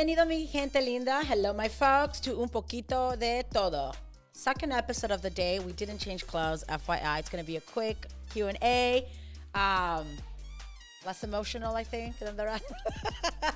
Bienvenido, mi gente linda. Hello, my folks, to Un Poquito de Todo. Second episode of the day. We didn't change clothes, FYI. It's going to be a quick Q&A. Less emotional, I think, than the rest.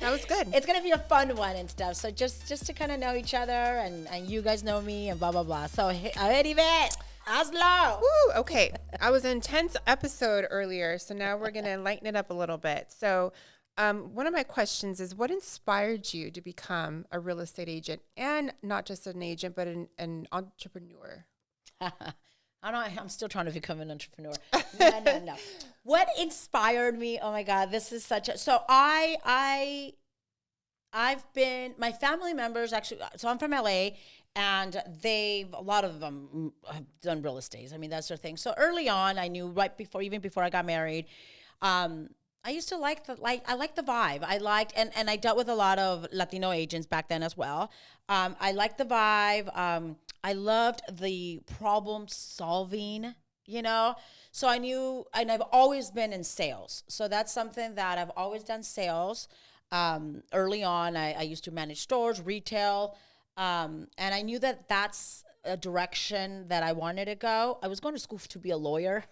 That was good. It's going to be a fun one and stuff. So just to kind of know each other and you guys know me and blah, blah, blah. So, a ver, Yvette, hazlo. Woo, okay. I was an intense episode earlier, so now we're going to lighten it up a little bit. So one of my questions is, what inspired you to become a real estate agent, and not just an agent, but an entrepreneur? I'm still trying to become an entrepreneur. No. What inspired me? Oh my God, this is such a, so I've been, my family members actually, so I'm from LA, and a lot of them have done real estate. I mean, that's their thing. So early on, I knew even before I got married, I used to I liked the vibe. I liked, and I dealt with a lot of Latino agents back then as well. I liked the vibe. I loved the problem solving, So I knew, and I've always been in sales. So that's something that I've always done sales. Early on, I used to manage stores, retail, and I knew that that's a direction that I wanted to go. I was going to school to be a lawyer.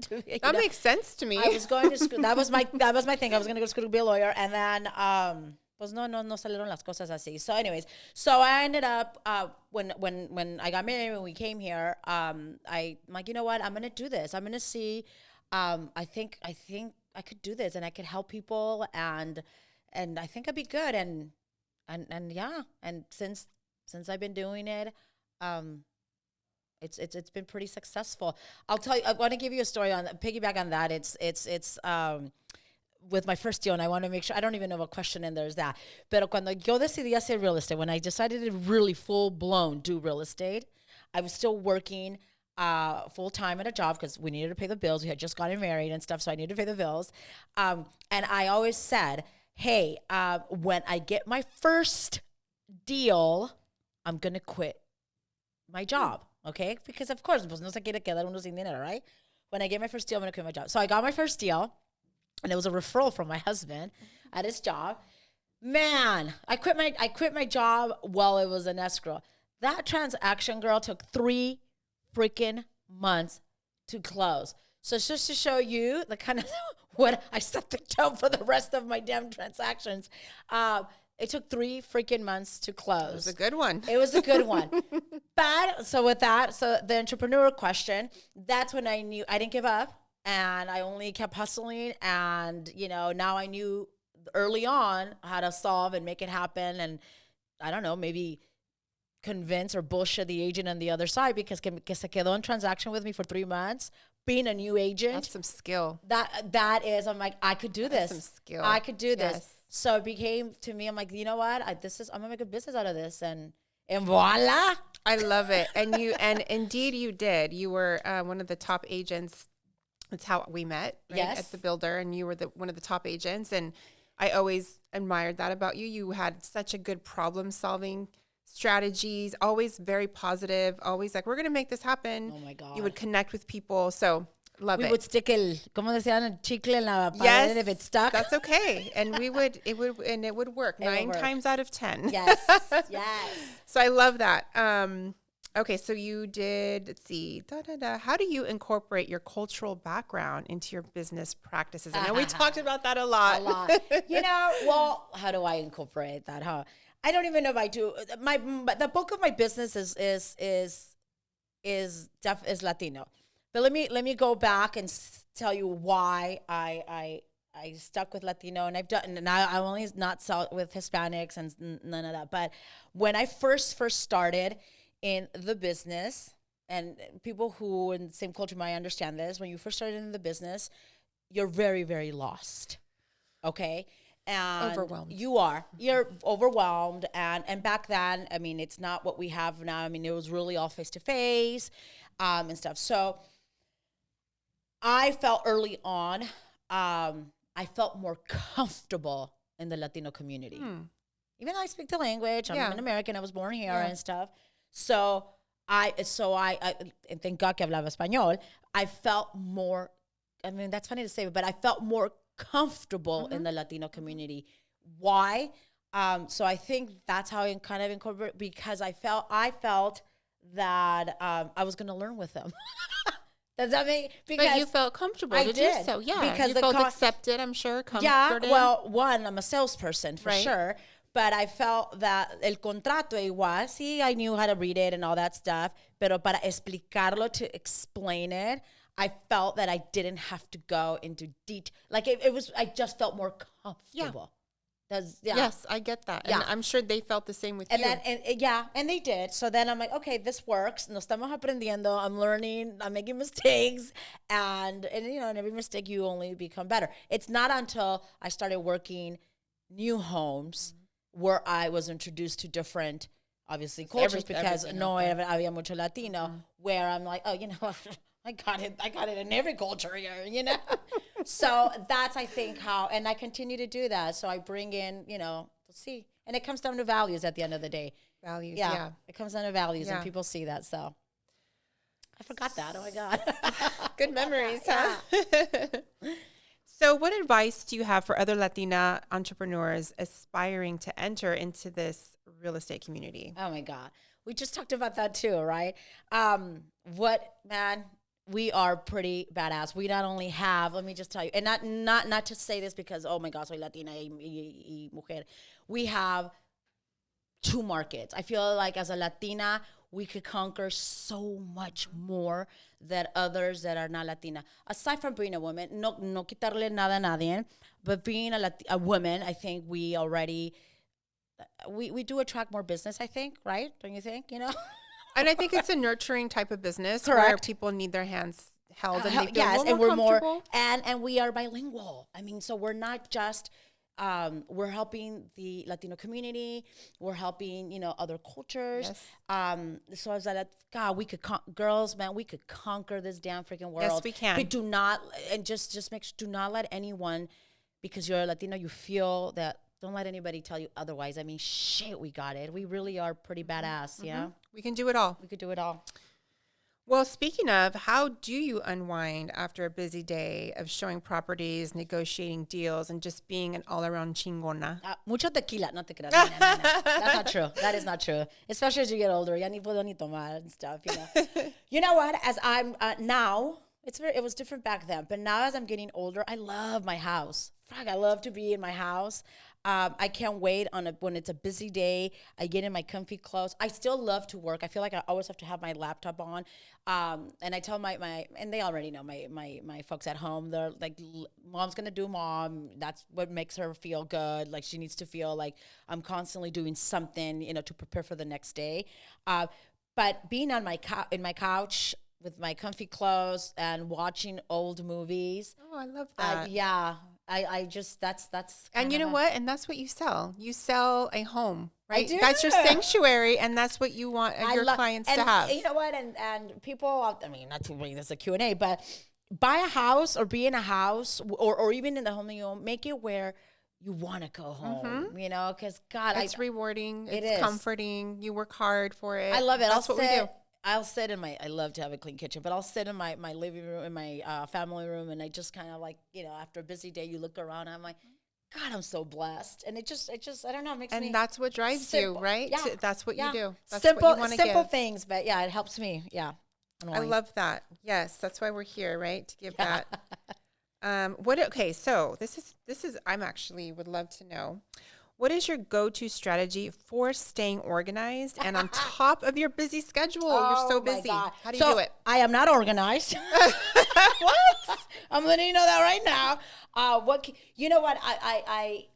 That makes sense to me. I was going to school. That was my thing. I was going to go to school to be a lawyer, and then pues no salieron las cosas así. So anyways, I ended up when I got married, when we came here, I'm like, you know what? I'm going to do this. I'm going to see. I think I could do this, and I could help people, and I think I'd be good. And yeah. And since I've been doing it, it's been pretty successful. I'll tell you, I want to give you a story piggyback on that. It's with my first deal, and I want to make sure, I don't even know what question in there is that. Pero cuando yo decidí hacer real estate, when I decided to really full-blown do real estate, I was still working full-time at a job because we needed to pay the bills. We had just gotten married and stuff, so I needed to pay the bills. And I always said, hey, when I get my first deal, I'm going to quit my job, okay? Because, of course, pues no se quiere quedar uno sin dinero, right? When I get my first deal, I'm going to quit my job. So I got my first deal, and it was a referral from my husband at his job. Man, I quit my job while it was an escrow. That transaction, girl, took 3 freaking months to close. So it's just to show you the kind of what I set the tone for the rest of my damn transactions. It took 3 freaking months to close. It was a good one. It was a good one. But so with that, so the entrepreneur question, that's when I knew I didn't give up, and I only kept hustling. And, now I knew early on how to solve and make it happen. And I don't know, maybe convince or bullshit the agent on the other side, because que se quedó in transaction with me for 3 months, being a new agent. That's some skill. That is, I'm like, I could do this. That's some skill. I could do this. Yes. So it became, to me, I'm like, you know what? I'm gonna make a business out of this, and voila. I love it. And indeed you did. You were one of the top agents. That's how we met, right? Yes. At the Builder, and you were one of the top agents. And I always admired that about you. You had such a good problem solving strategies, always very positive, always like, we're going to make this happen. Oh my God. You would connect with people. So love it. We would stick como decían, el chicle en la pared. Yes, if it stuck. that's okay. And it would work 9 times out of 10. Yes, yes. So I love that. Okay, so you did, let's see, how do you incorporate your cultural background into your business practices? I know we talked about that a lot. Well, how do I incorporate that, huh? I don't even know if I do. The bulk of my business is Latino. But let me go back and tell you why I stuck with Latino, and I only not sell with Hispanics and none of that. But when I first started in the business, and people who in the same culture might understand this, when you first started in the business, you're very, very lost. Okay? And overwhelmed. You're overwhelmed. And back then, I mean, it's not what we have now. I mean, it was really all face-to-face and stuff. So I felt early on, I felt more comfortable in the Latino community. Even though I speak the language, I'm an American, I was born here and stuff. So I thank God que hablaba español. I felt more, I mean, that's funny to say, but I felt more comfortable in the Latino community. Why? So I think that's how I kind of incorporate, because I felt that I was going to learn with them. Does that make, because But you felt comfortable I to did, do so. Yeah. because you the felt accepted, I'm sure, yeah, comforted. well, one, I'm a salesperson for Right. sure, but I felt that el contrato igual, sí, I knew how to read it and all that stuff, pero para explicarlo, to explain it, I felt that I didn't have to go into detail. Like it was, I just felt more comfortable. Yeah. Yes, I get that. And Yeah. I'm sure they felt the same with And you. then, and they did. So then I'm like, okay, this works. Nos estamos aprendiendo. I'm learning. I'm making mistakes. And you know, in every mistake, you only become better. It's not until I started working new homes where I was introduced to different, obviously, cultures, because no había mucho Latino, where I'm like, oh, you know, I got it in every culture here, you know? So that's, I think, how, and I continue to do that. So I bring in, you know, see, and it comes down to values at the end of the day. Values, Yeah. It comes down to values, Yeah. and people see that. So I forgot that. Oh my God. Good memories, huh? So what advice do you have for other Latina entrepreneurs aspiring to enter into this real estate community? Oh my God. We just talked about that too, right? Man, we are pretty badass. We not only have, let me just tell you, and not to say this because, oh my God, soy Latina y mujer. We have two markets. I feel like as a Latina, we could conquer so much more than others that are not Latina. Aside from being a woman, no quitarle nada a nadie, but being a woman, I think we already, we do attract more business, I think, right? Don't you think, you know? And I think it's a nurturing type of business where Correct. people need their hands held and they feel Yes, a and little we're more more, comfortable. and we are bilingual. I mean, so we're not just, we're helping the Latino community. We're helping, you know, other cultures. Yes. So I was like, God, we could, girls, man, we could conquer this damn freaking world. Yes, we can. But do not, and just make sure, do not let anyone, because you're a Latino, you feel that, don't let anybody tell you otherwise. I mean, shit, we got it. We really are pretty badass, yeah? We can do it all. We could do it all. Well, speaking of, how do you unwind after a busy day of showing properties, negotiating deals, and just being an all-around chingona? Mucho tequila. No te creas. No. That's not true. That is not true. Especially as you get older. Ya ni puedo ni tomar and stuff, you know. You know what? As I'm now, it was different back then. But now as I'm getting older, I love my house. Fuck, I love to be in my house. I can't wait when it's a busy day. I get in my comfy clothes. I still love to work. I feel like I always have to have my laptop on. And I tell my and they already know my folks at home. They're like, mom's gonna do mom. That's what makes her feel good. Like she needs to feel like I'm constantly doing something, you know, to prepare for the next day. But being on my couch with my comfy clothes and watching old movies. Oh, I love that. Yeah. I just, that's. And you know what? And that's what you sell. You sell a home, right? I do. That's your sanctuary, and that's what you want your clients to have. You know what? And people, I mean, not to bring this a Q&A, but buy a house or be in a house or even in the home that you own, make it where you want to go home, you know? Because, God, it's rewarding. It It's is. comforting. You work hard for it. I love it. That's what we do. I'll sit in I love to have a clean kitchen, but I'll sit in my living room, in my family room, and I just kind of like, you know, after a busy day, you look around, and I'm like, God, I'm so blessed. And it just, I don't know, it makes me. And that's what drives you, right? Yeah. That's what you do. That's simple, what you want to simple give. things, but yeah, it helps me. Yeah. I love that. Yes, that's why we're here, right? To give that. Okay, so this is I'm actually would love to know. What is your go-to strategy for staying organized and on top of your busy schedule? You're so busy. How do you do it? I am not organized. What? I'm letting you know that right now. You know what? I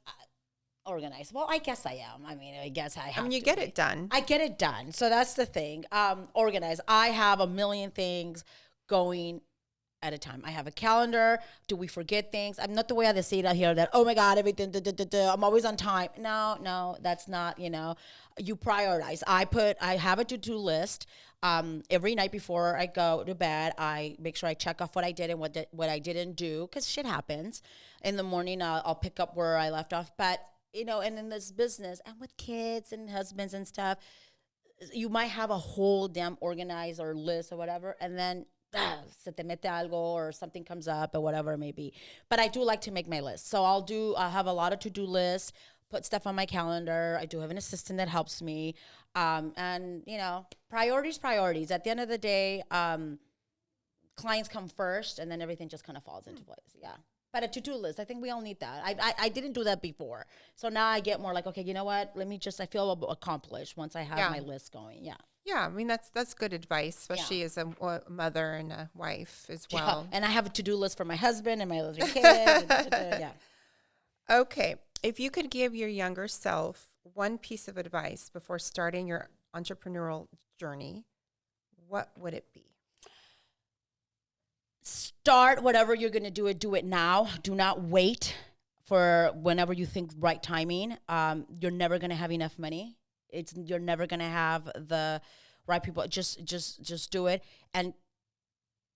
organized. Well, I guess I am. I mean, I guess I have. I mean, you get it done. I get it done. So that's the thing. Organized. I have a million things going at a time. I have a calendar. Do we forget things? I'm not the way I decide out here that, oh my God, everything, I'm always on time. No, that's not, you know, you prioritize. I have a to-do list. Every night before I go to bed, I make sure I check off what I did and what I didn't do, because shit happens. In the morning, I'll pick up where I left off. But, you know, and in this business and with kids and husbands and stuff, you might have a whole damn organized or list or whatever, and then se te mete algo or something comes up or whatever it may be. But I do like to make my list. So I'll have a lot of to-do lists, put stuff on my calendar. I do have an assistant that helps me. And, you know, priorities. At the end of the day, clients come first, and then everything just kind of falls into place. Yeah. But a to-do list, I think we all need that. I didn't do that before. So now I get more like, okay, you know what? I feel accomplished once I have my list going. Yeah. Yeah, I mean, that's good advice, especially as a mother and a wife as well. Yeah. And I have a to-do list for my husband and my other kids. Yeah. Okay. If you could give your younger self one piece of advice before starting your entrepreneurial journey, what would it be? Start whatever you're going to do it now. Do not wait for whenever you think right timing. You're never going to have enough money. You're never going to have the right people. Just do it. And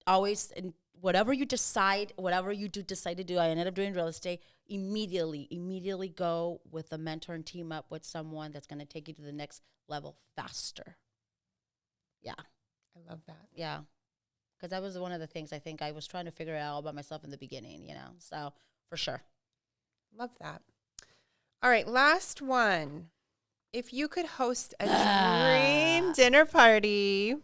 always, whatever you decide to do, I ended up doing real estate, immediately go with a mentor and team up with someone that's going to take you to the next level faster. Yeah. I love that. Yeah. Because that was one of the things I think I was trying to figure out all by myself in the beginning, you know. So, for sure. Love that. All right, last one. If you could host a dream dinner party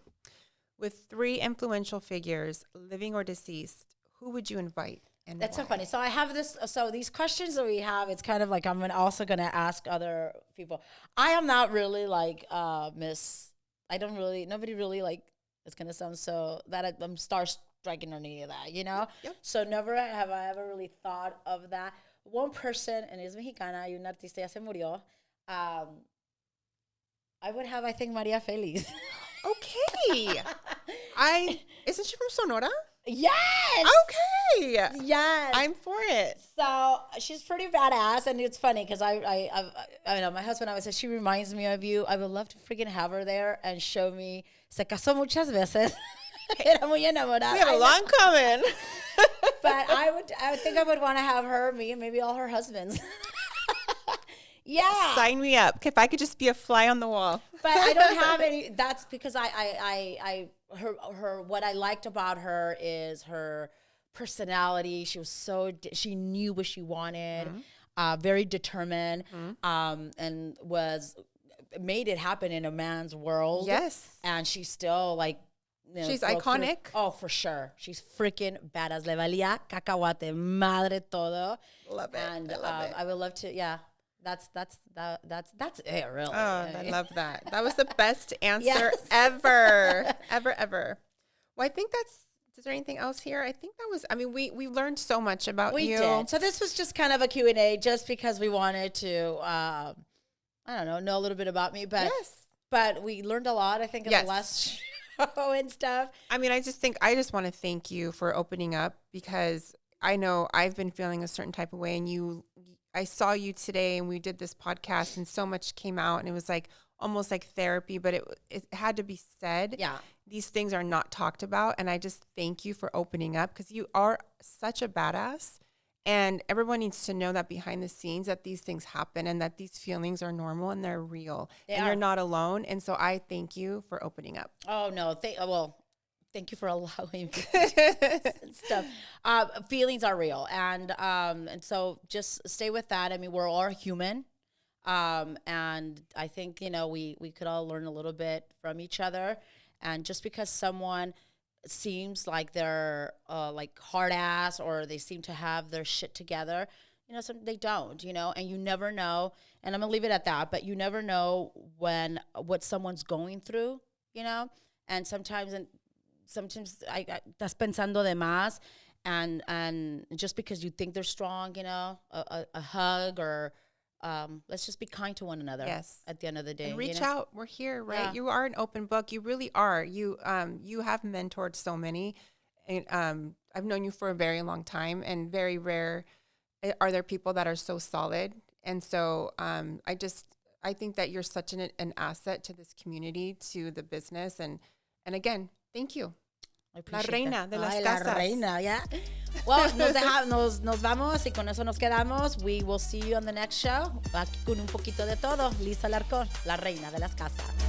with 3 influential figures, living or deceased, who would you invite and That's why? so funny. So I have this. So these questions that we have, it's kind of like I'm also going to ask other people. I am not really like nobody really like, it's going to sound so that I'm star-striking or any of that, you know? Yep. So never have I ever really thought of that. One person, and es mexicana, y una artista ya se murió. I would have, I think, Maria Félix. Okay. Isn't she from Sonora? Yes. Okay. Yes. I'm for it. So she's pretty badass, and it's funny because I know my husband always says she reminds me of you. I would love to freaking have her there and show me. Se casó muchas veces. Era muy enamorada. We have a long coming. But I think I would want to have her, me, and maybe all her husbands. Yeah. Sign me up. If I could just be a fly on the wall. But I don't have any. That's because her what I liked about her is her personality. She was she knew what she wanted, very determined, and made it happen in a man's world. Yes. And she's still like, you know, she's iconic. Oh, for sure. She's freaking badass. Le valía cacahuate, madre todo. Love it. And I love it. I would love to, yeah. That's it, really. Oh, I love that. That was the best answer Yes. ever. Ever. Well, I think is there anything else here? I think that was, I mean, we learned so much about you. We did. So this was just kind of a Q&A just because we wanted to, I don't know a little bit about me, but but we learned a lot, I think, in the last show and stuff. I mean, I just want to thank you for opening up, because I know I've been feeling a certain type of way, and I saw you today and we did this podcast and so much came out, and it was like almost like therapy, but it had to be said. Yeah. These things are not talked about. And I just thank you for opening up, because you are such a badass, and everyone needs to know that behind the scenes that these things happen and that these feelings are normal and they're real and you're not alone. And so I thank you for opening up. Oh, no. Thank you for allowing me and stuff. Feelings are real. And so just stay with that. I mean, we're all human. And I think, you know, we could all learn a little bit from each other. And just because someone seems like they're like hard ass, or they seem to have their shit together, you know, they don't, you know, and you never know. And I'm gonna leave it at that, but you never know what someone's going through, you know. And sometimes I estás pensando de más, and just because you think they're strong, you know, a hug, or let's just be kind to one another. Yes. At the end of the day, and reach you know? out. We're here, right? Yeah. You are an open book. You really are. You have mentored so many, and I've known you for a very long time, and very rare are there people that are so solid. And so I think that you're such an asset to this community, to the business, and again, thank you. La reina de las casas. La reina, yeah. Well, nos vamos, y con eso nos quedamos. We will see you on the next show. Aquí con un poquito de todo. Liza Alarcon, la reina de las casas.